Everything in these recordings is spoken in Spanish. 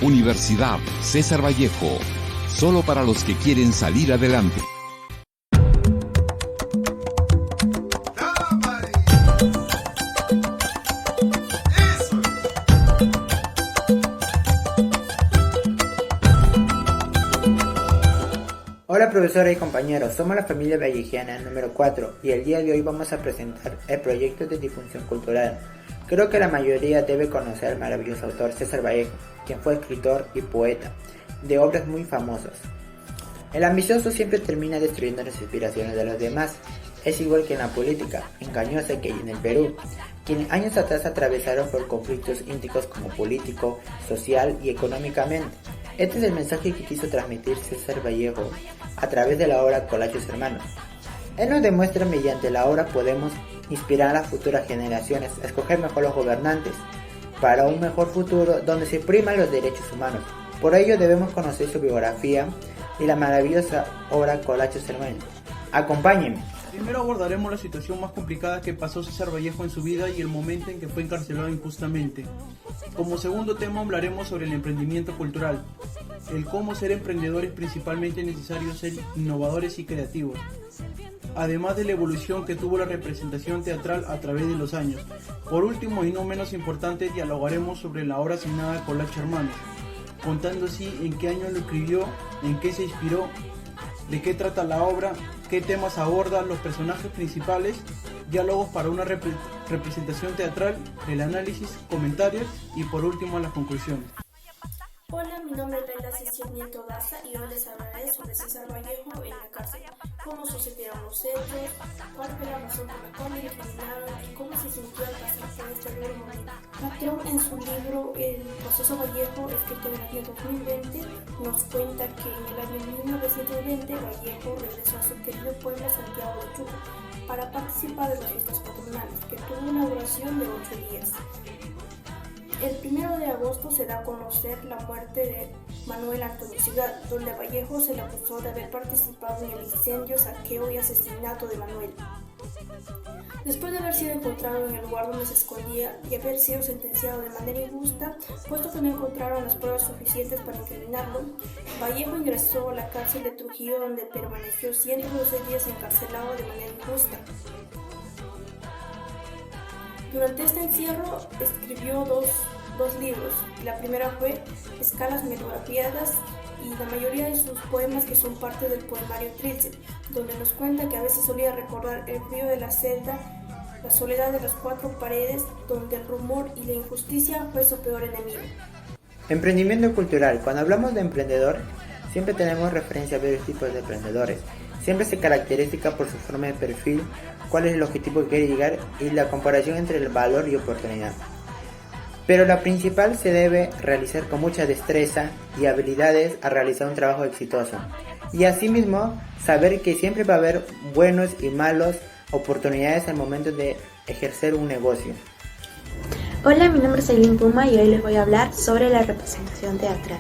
Universidad César Vallejo, solo para los que quieren salir adelante. Hola profesora y compañeros, somos la familia vallejiana número 4 y el día de hoy vamos a presentar el proyecto de difusión cultural. Creo que la mayoría debe conocer al maravilloso autor César Vallejo, quien fue escritor y poeta de obras muy famosas. El ambicioso siempre termina destruyendo las inspiraciones de los demás. Es igual que en la política engañosa que hay en el Perú, quienes años atrás atravesaron por conflictos íntimos como político, social y económicamente. Este es el mensaje que quiso transmitir César Vallejo a través de la obra Colachos Hermanos. Él nos demuestra mediante la obra podemos inspirar a las futuras generaciones a escoger mejor los gobernantes para un mejor futuro donde se priman los derechos humanos. Por ello debemos conocer su biografía y la maravillosa obra Colachos Hermanos. Acompáñenme. Primero abordaremos la situación más complicada que pasó César Vallejo en su vida y el momento en que fue encarcelado injustamente. Como segundo tema hablaremos sobre el emprendimiento cultural, el cómo ser emprendedor es principalmente necesario ser innovadores y creativos, además de la evolución que tuvo la representación teatral a través de los años. Por último y no menos importante, dialogaremos sobre la obra asignada Colachos Hermanos, contando así en qué año lo escribió, en qué se inspiró, de qué trata la obra, qué temas abordan los personajes principales, diálogos para una representación teatral, el análisis, comentarios y por último las conclusiones. Hola, mi nombre es Leila Cecilia Nieto Daza y hoy les hablaré sobre César Vallejo en la cárcel, cómo sucedieron los hechos, cuál fue la razón por la cual le incriminaron y cómo se sintió al pasar por este duro momento. Patrón, en su libro El proceso Vallejo, escrito en el año 2020, nos cuenta que en el año 1920 Vallejo regresó a su querido pueblo Santiago de Chuco para participar de las fiestas patronales, que tuvo una duración de 8 días. El 1 de agosto se da a conocer la muerte de Manuel Antonio Ciudad, donde a Vallejo se le acusó de haber participado en el incendio, saqueo y asesinato de Manuel. Después de haber sido encontrado en el lugar donde se escondía y haber sido sentenciado de manera injusta, puesto que no encontraron las pruebas suficientes para incriminarlo, Vallejo ingresó a la cárcel de Trujillo, donde permaneció 112 días encarcelado de manera injusta. Durante este encierro escribió dos libros. La primera fue Escalas metrografiadas y la mayoría de sus poemas que son parte del poemario Trilce, donde nos cuenta que a veces solía recordar el frío de la celda, la soledad de las 4 paredes, donde el rumor y la injusticia fue su peor enemigo. Emprendimiento cultural. Cuando hablamos de emprendedor, siempre tenemos referencia a varios tipos de emprendedores. Siempre se caracteriza por su forma de perfil, cuál es el objetivo que quiere llegar y la comparación entre el valor y oportunidad. Pero la principal se debe realizar con mucha destreza y habilidades a realizar un trabajo exitoso. Y asimismo, saber que siempre va a haber buenos y malos oportunidades al momento de ejercer un negocio. Hola, mi nombre es Aileen Puma y hoy les voy a hablar sobre la representación teatral.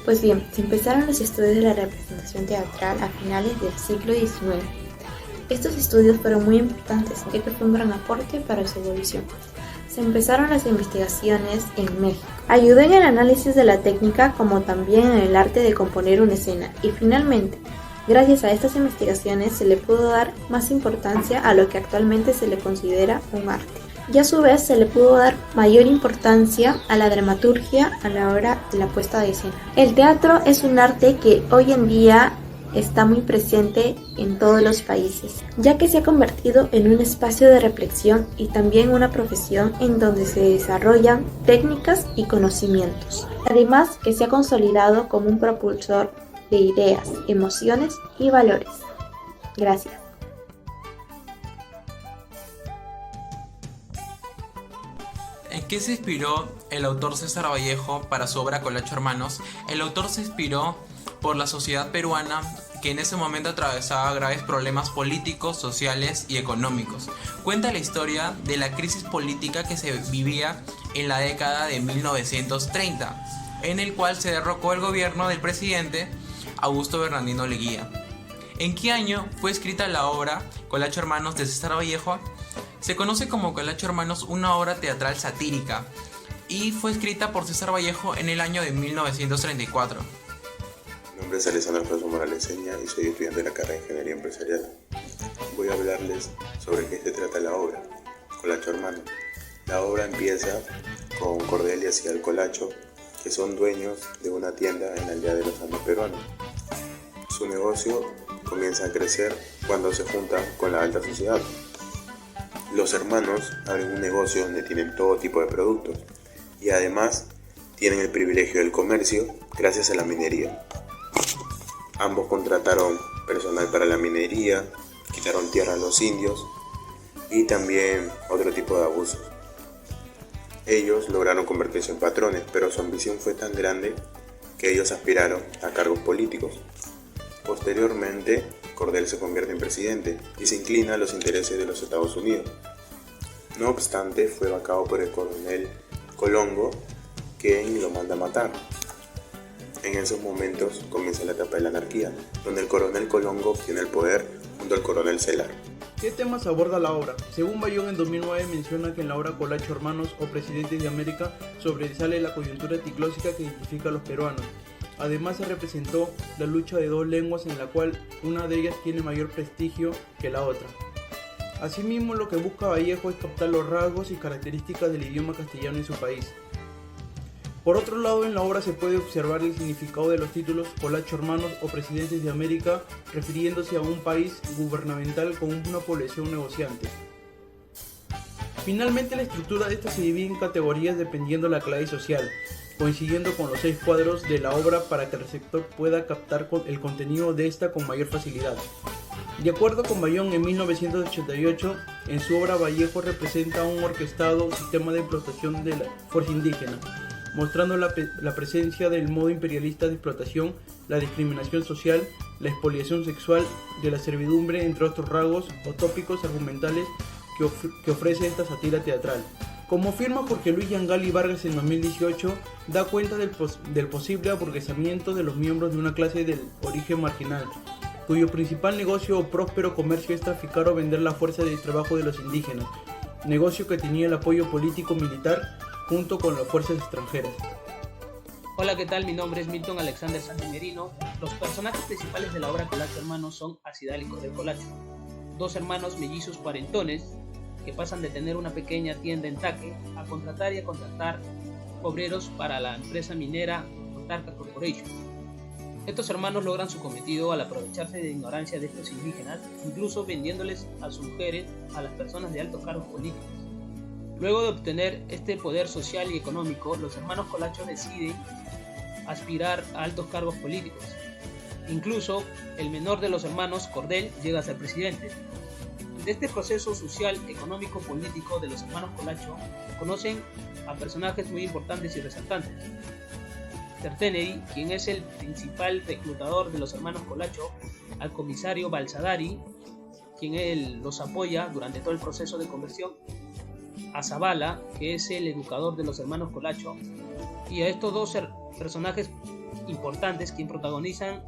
Pues bien, se empezaron los estudios de la representación teatral a finales del siglo XIX. Estos estudios fueron muy importantes, ya que fue un gran aporte para su evolución. Se empezaron las investigaciones en México. Ayudó en el análisis de la técnica como también en el arte de componer una escena. Y finalmente, gracias a estas investigaciones se le pudo dar más importancia a lo que actualmente se le considera un arte. Y a su vez se le pudo dar mayor importancia a la dramaturgia a la hora de la puesta de escena. El teatro es un arte que hoy en día está muy presente en todos los países, ya que se ha convertido en un espacio de reflexión y también una profesión en donde se desarrollan técnicas y conocimientos. Además que se ha consolidado como un propulsor de ideas, emociones y valores. Gracias. ¿En qué se inspiró el autor César Vallejo para su obra Colachos Hermanos? El autor se inspiró por la sociedad peruana que en ese momento atravesaba graves problemas políticos, sociales y económicos. Cuenta la historia de la crisis política que se vivía en la década de 1930, en el cual se derrocó el gobierno del presidente Augusto Bernardino Leguía. ¿En qué año fue escrita la obra Colachos Hermanos de César Vallejo? Se conoce como Colachos Hermanos una obra teatral satírica y fue escrita por César Vallejo en el año de 1934. Mi nombre es Alessandro Alfonso Morales Seña y soy estudiante de la carrera de Ingeniería Empresarial. Voy a hablarles sobre qué se trata la obra, Colacho Hermano. La obra empieza con Cordel y Acidal Colacho, que son dueños de una tienda en la aldea de los Andes peruanos. Su negocio comienza a crecer cuando se juntan con la alta sociedad. Los hermanos abren un negocio donde tienen todo tipo de productos y además tienen el privilegio del comercio gracias a la minería. Ambos contrataron personal para la minería, quitaron tierra a los indios y también otro tipo de abusos. Ellos lograron convertirse en patrones, pero su ambición fue tan grande que ellos aspiraron a cargos políticos. Posteriormente, Cordel se convierte en presidente y se inclina a los intereses de los Estados Unidos. No obstante, fue vacado por el coronel Colongo, quien lo manda a matar. En esos momentos comienza la etapa de la anarquía, donde el coronel Colongo obtiene el poder junto al coronel Celar. ¿Qué temas aborda la obra? Según Bayón, en 2009 menciona que en la obra Colacho Hermanos o Presidentes de América sobresale la coyuntura ticlósica que identifica a los peruanos. Además se representó la lucha de dos lenguas en la cual una de ellas tiene mayor prestigio que la otra. Asimismo, lo que busca Vallejo es captar los rasgos y características del idioma castellano en su país. Por otro lado, en la obra se puede observar el significado de los títulos Colacho Hermanos o Presidentes de América, refiriéndose a un país gubernamental con una población negociante. Finalmente, la estructura de esta se divide en categorías dependiendo de la clase social, coincidiendo con los 6 cuadros de la obra para que el receptor pueda captar el contenido de esta con mayor facilidad. De acuerdo con Bayón, en 1988, en su obra Vallejo representa un orquestado sistema de explotación de la fuerza indígena, mostrando la presencia del modo imperialista de explotación, la discriminación social, la expoliación sexual, de la servidumbre, entre otros rasgos o tópicos argumentales que ofrece esta sátira teatral. Como afirma Jorge Luis Yangali Vargas en 2018, da cuenta del posible aburguesamiento de los miembros de una clase del origen marginal, cuyo principal negocio o próspero comercio es traficar o vender la fuerza de trabajo de los indígenas, negocio que tenía el apoyo político-militar junto con las fuerzas extranjeras. Hola, ¿qué tal? Mi nombre es Milton Alexander Santimerino. Los personajes principales de la obra Colacho Hermanos son Acidal y Cordel Colacho, dos hermanos mellizos cuarentones que pasan de tener una pequeña tienda en Taque a contratar y a contratar obreros para la empresa minera Cotarca Corporation. Estos hermanos logran su cometido al aprovecharse de la ignorancia de estos indígenas, incluso vendiéndoles a sus mujeres a las personas de altos cargos políticos. Luego de obtener este poder social y económico, los hermanos Colacho deciden aspirar a altos cargos políticos. Incluso el menor de los hermanos, Cordel, llega a ser presidente. De este proceso social, económico, político de los hermanos Colacho, conocen a personajes muy importantes y resaltantes. Mr. Kennedy, quien es el principal reclutador de los hermanos Colacho, al comisario Balsadari, quien los apoya durante todo el proceso de conversión, a Zavala, que es el educador de los hermanos Colacho, y a estos dos personajes importantes quien protagonizan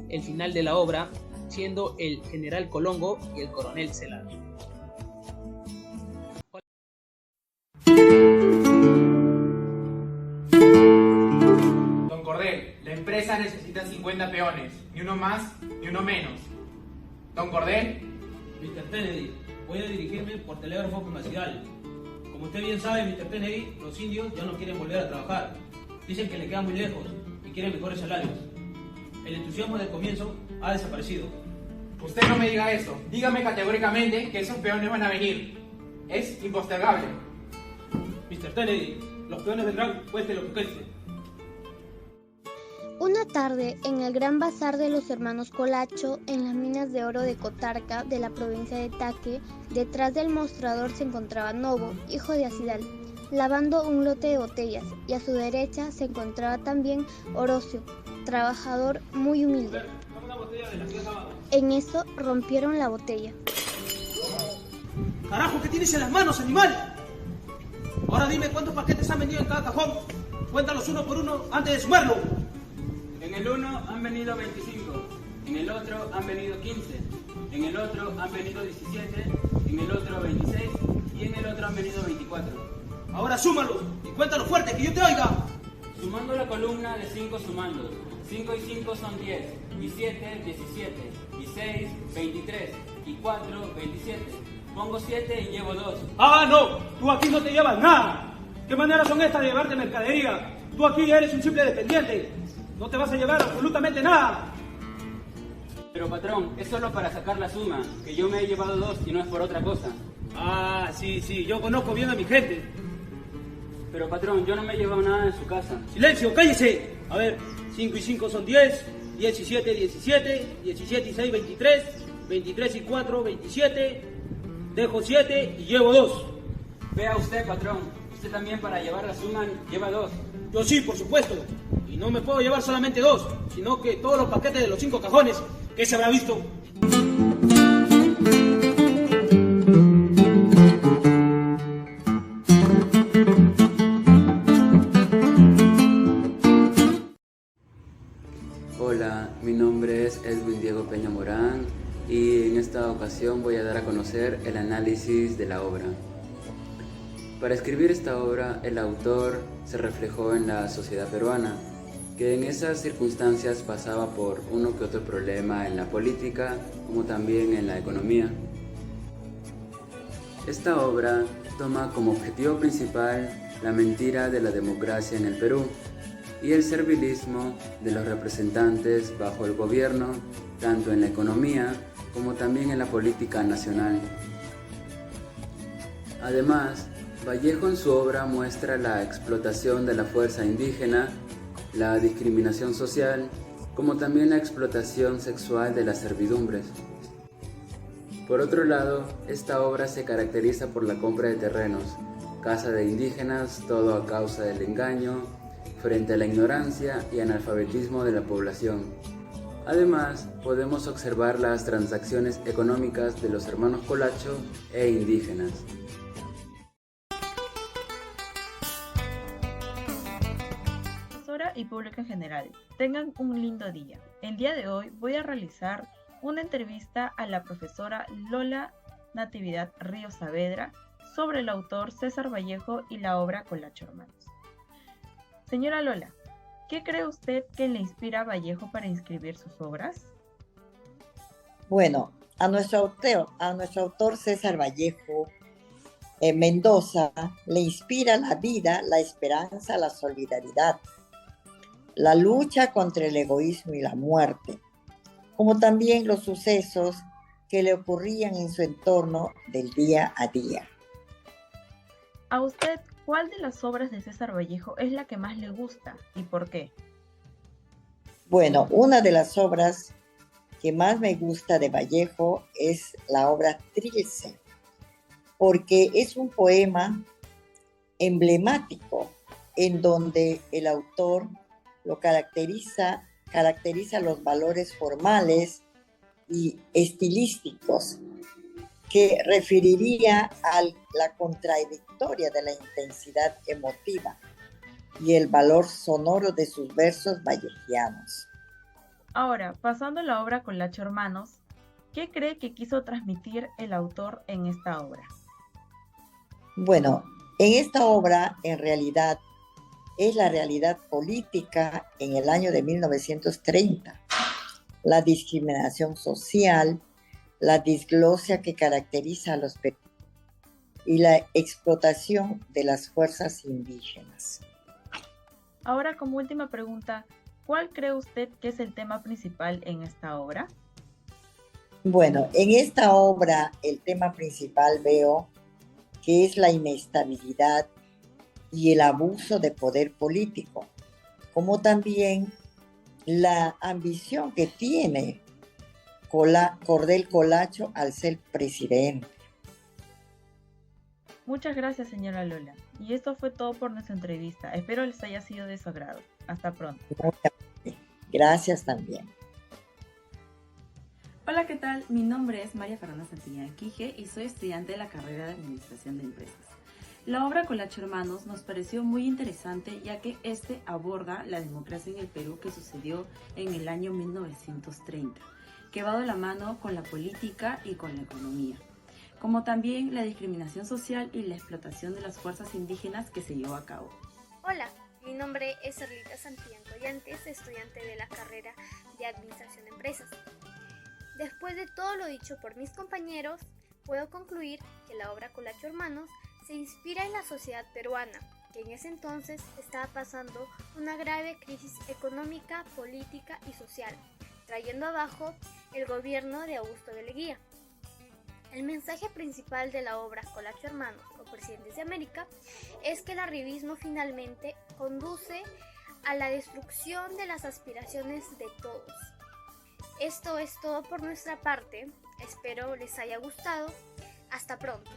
el final de la obra, siendo el general Colongo y el coronel Celar. Don Cordel, la empresa necesita 50 peones, ni uno más ni uno menos. Don Cordel. Mr. Kennedy, voy a dirigirme por telégrafo con Acidal. Como usted bien sabe, Mr. Kennedy, los indios ya no quieren volver a trabajar. Dicen que le queda muy lejos y quieren mejores salarios. El entusiasmo del comienzo ha desaparecido. Usted no me diga eso. Dígame categóricamente que esos peones van a venir. Es impostergable. Mr. Kennedy, los peones vendrán, cueste lo que cueste. Una tarde, en el gran bazar de los hermanos Colacho, en las minas de oro de Cotarca, de la provincia de Taque, detrás del mostrador se encontraba Novo, hijo de Acidal, lavando un lote de botellas, y a su derecha se encontraba también Orocio, trabajador muy humilde. En eso rompieron la botella. ¡Carajo, qué tienes en las manos, animal! Ahora dime cuántos paquetes han venido en cada cajón. Cuéntalos uno por uno antes de sumarlo. En el uno han venido 25, en el otro han venido 15, en el otro han venido 17, en el otro 26 y en el otro han venido 24. Ahora súmalos y Cuéntalo fuerte, que yo te oiga. Sumando la columna de 5 sumandos. 5 y 5 son 10. Y 7, 17. Y 6, 23. Y 4, 27. Pongo 7 y llevo 2. ¡Ah, no! Tú aquí no te llevas nada. ¿Qué maneras son estas de llevarte mercadería? Tú aquí eres un simple dependiente. No te vas a llevar absolutamente nada. Pero patrón, es solo para sacar la suma, que yo me he llevado 2 y no es por otra cosa. Ah, sí, yo conozco bien a mi gente. Pero patrón, yo no me he llevado nada de su casa. ¡Silencio, cállese! A ver, 5 y 5 son 10, 10 y 7, 17, 17 y 6, 23, 23 y 4, 27, dejo 7 y llevo 2. Vea usted, patrón, usted también para llevar la suma lleva 2. Yo sí, por supuesto. Y no me puedo llevar solamente 2, sino que todos los paquetes de los 5 cajones que se habrá visto. Hola, mi nombre es Edwin Diego Peña Morán y en esta ocasión voy a dar a conocer el análisis de la obra. Para escribir esta obra, el autor se reflejó en la sociedad peruana, que en esas circunstancias pasaba por uno que otro problema en la política, como también en la economía. Esta obra toma como objetivo principal la mentira de la democracia en el Perú y el servilismo de los representantes bajo el gobierno, tanto en la economía como también en la política nacional. Además, Vallejo en su obra muestra la explotación de la fuerza indígena, la discriminación social, como también la explotación sexual de las servidumbres. Por otro lado, esta obra se caracteriza por la compra de terrenos, caza de indígenas, todo a causa del engaño, frente a la ignorancia y analfabetismo de la población. Además, podemos observar las transacciones económicas de los hermanos Colacho e indígenas. Y público en general, tengan un lindo día. El día de hoy voy a realizar una entrevista a la profesora Lola Natividad Ríos Saavedra sobre el autor César Vallejo y la obra Colacho Hermanos. Señora Lola, ¿qué cree usted que le inspira a Vallejo para escribir sus obras? Bueno, a nuestro autor César Vallejo Mendoza le inspira la vida, la esperanza, la solidaridad, la lucha contra el egoísmo y la muerte, como también los sucesos que le ocurrían en su entorno del día a día. ¿A usted cuál de las obras de César Vallejo es la que más le gusta y por qué? Bueno, una de las obras que más me gusta de Vallejo es la obra Trilce, porque es un poema emblemático en donde el autor lo caracteriza los valores formales y estilísticos que referiría a la contradictoria de la intensidad emotiva y el valor sonoro de sus versos vallejianos. Ahora, pasando a la obra Colacho Hermanos, ¿qué cree que quiso transmitir el autor en esta obra? Bueno, en esta obra, en realidad, es la realidad política en el año de 1930, la discriminación social, la disglosia que caracteriza a los peruanos y la explotación de las fuerzas indígenas. Ahora, como última pregunta, ¿cuál cree usted que es el tema principal en esta obra? Bueno, en esta obra el tema principal veo que es la inestabilidad y el abuso de poder político, como también la ambición que tiene Cordel Colacho al ser presidente. Muchas gracias, señora Lola. Y esto fue todo por nuestra entrevista. Espero les haya sido de su agrado. Hasta pronto. Gracias también. Hola, ¿qué tal? Mi nombre es María Fernanda Santillán Quije y soy estudiante de la carrera de Administración de Empresas. La obra Colacho Hermanos nos pareció muy interesante ya que aborda la democracia en el Perú que sucedió en el año 1930, que va de la mano con la política y con la economía, como también la discriminación social y la explotación de las fuerzas indígenas que se llevó a cabo. Hola, mi nombre es Erlita Santillán Collantes, estudiante de la carrera de Administración de Empresas. Después de todo lo dicho por mis compañeros, puedo concluir que la obra Colacho Hermanos se inspira en la sociedad peruana, que en ese entonces estaba pasando una grave crisis económica, política y social, trayendo abajo el gobierno de Augusto de Leguía. El mensaje principal de la obra Colacho Hermanos o Presidentes de América es que el arribismo finalmente conduce a la destrucción de las aspiraciones de todos. Esto es todo por nuestra parte, espero les haya gustado. Hasta pronto.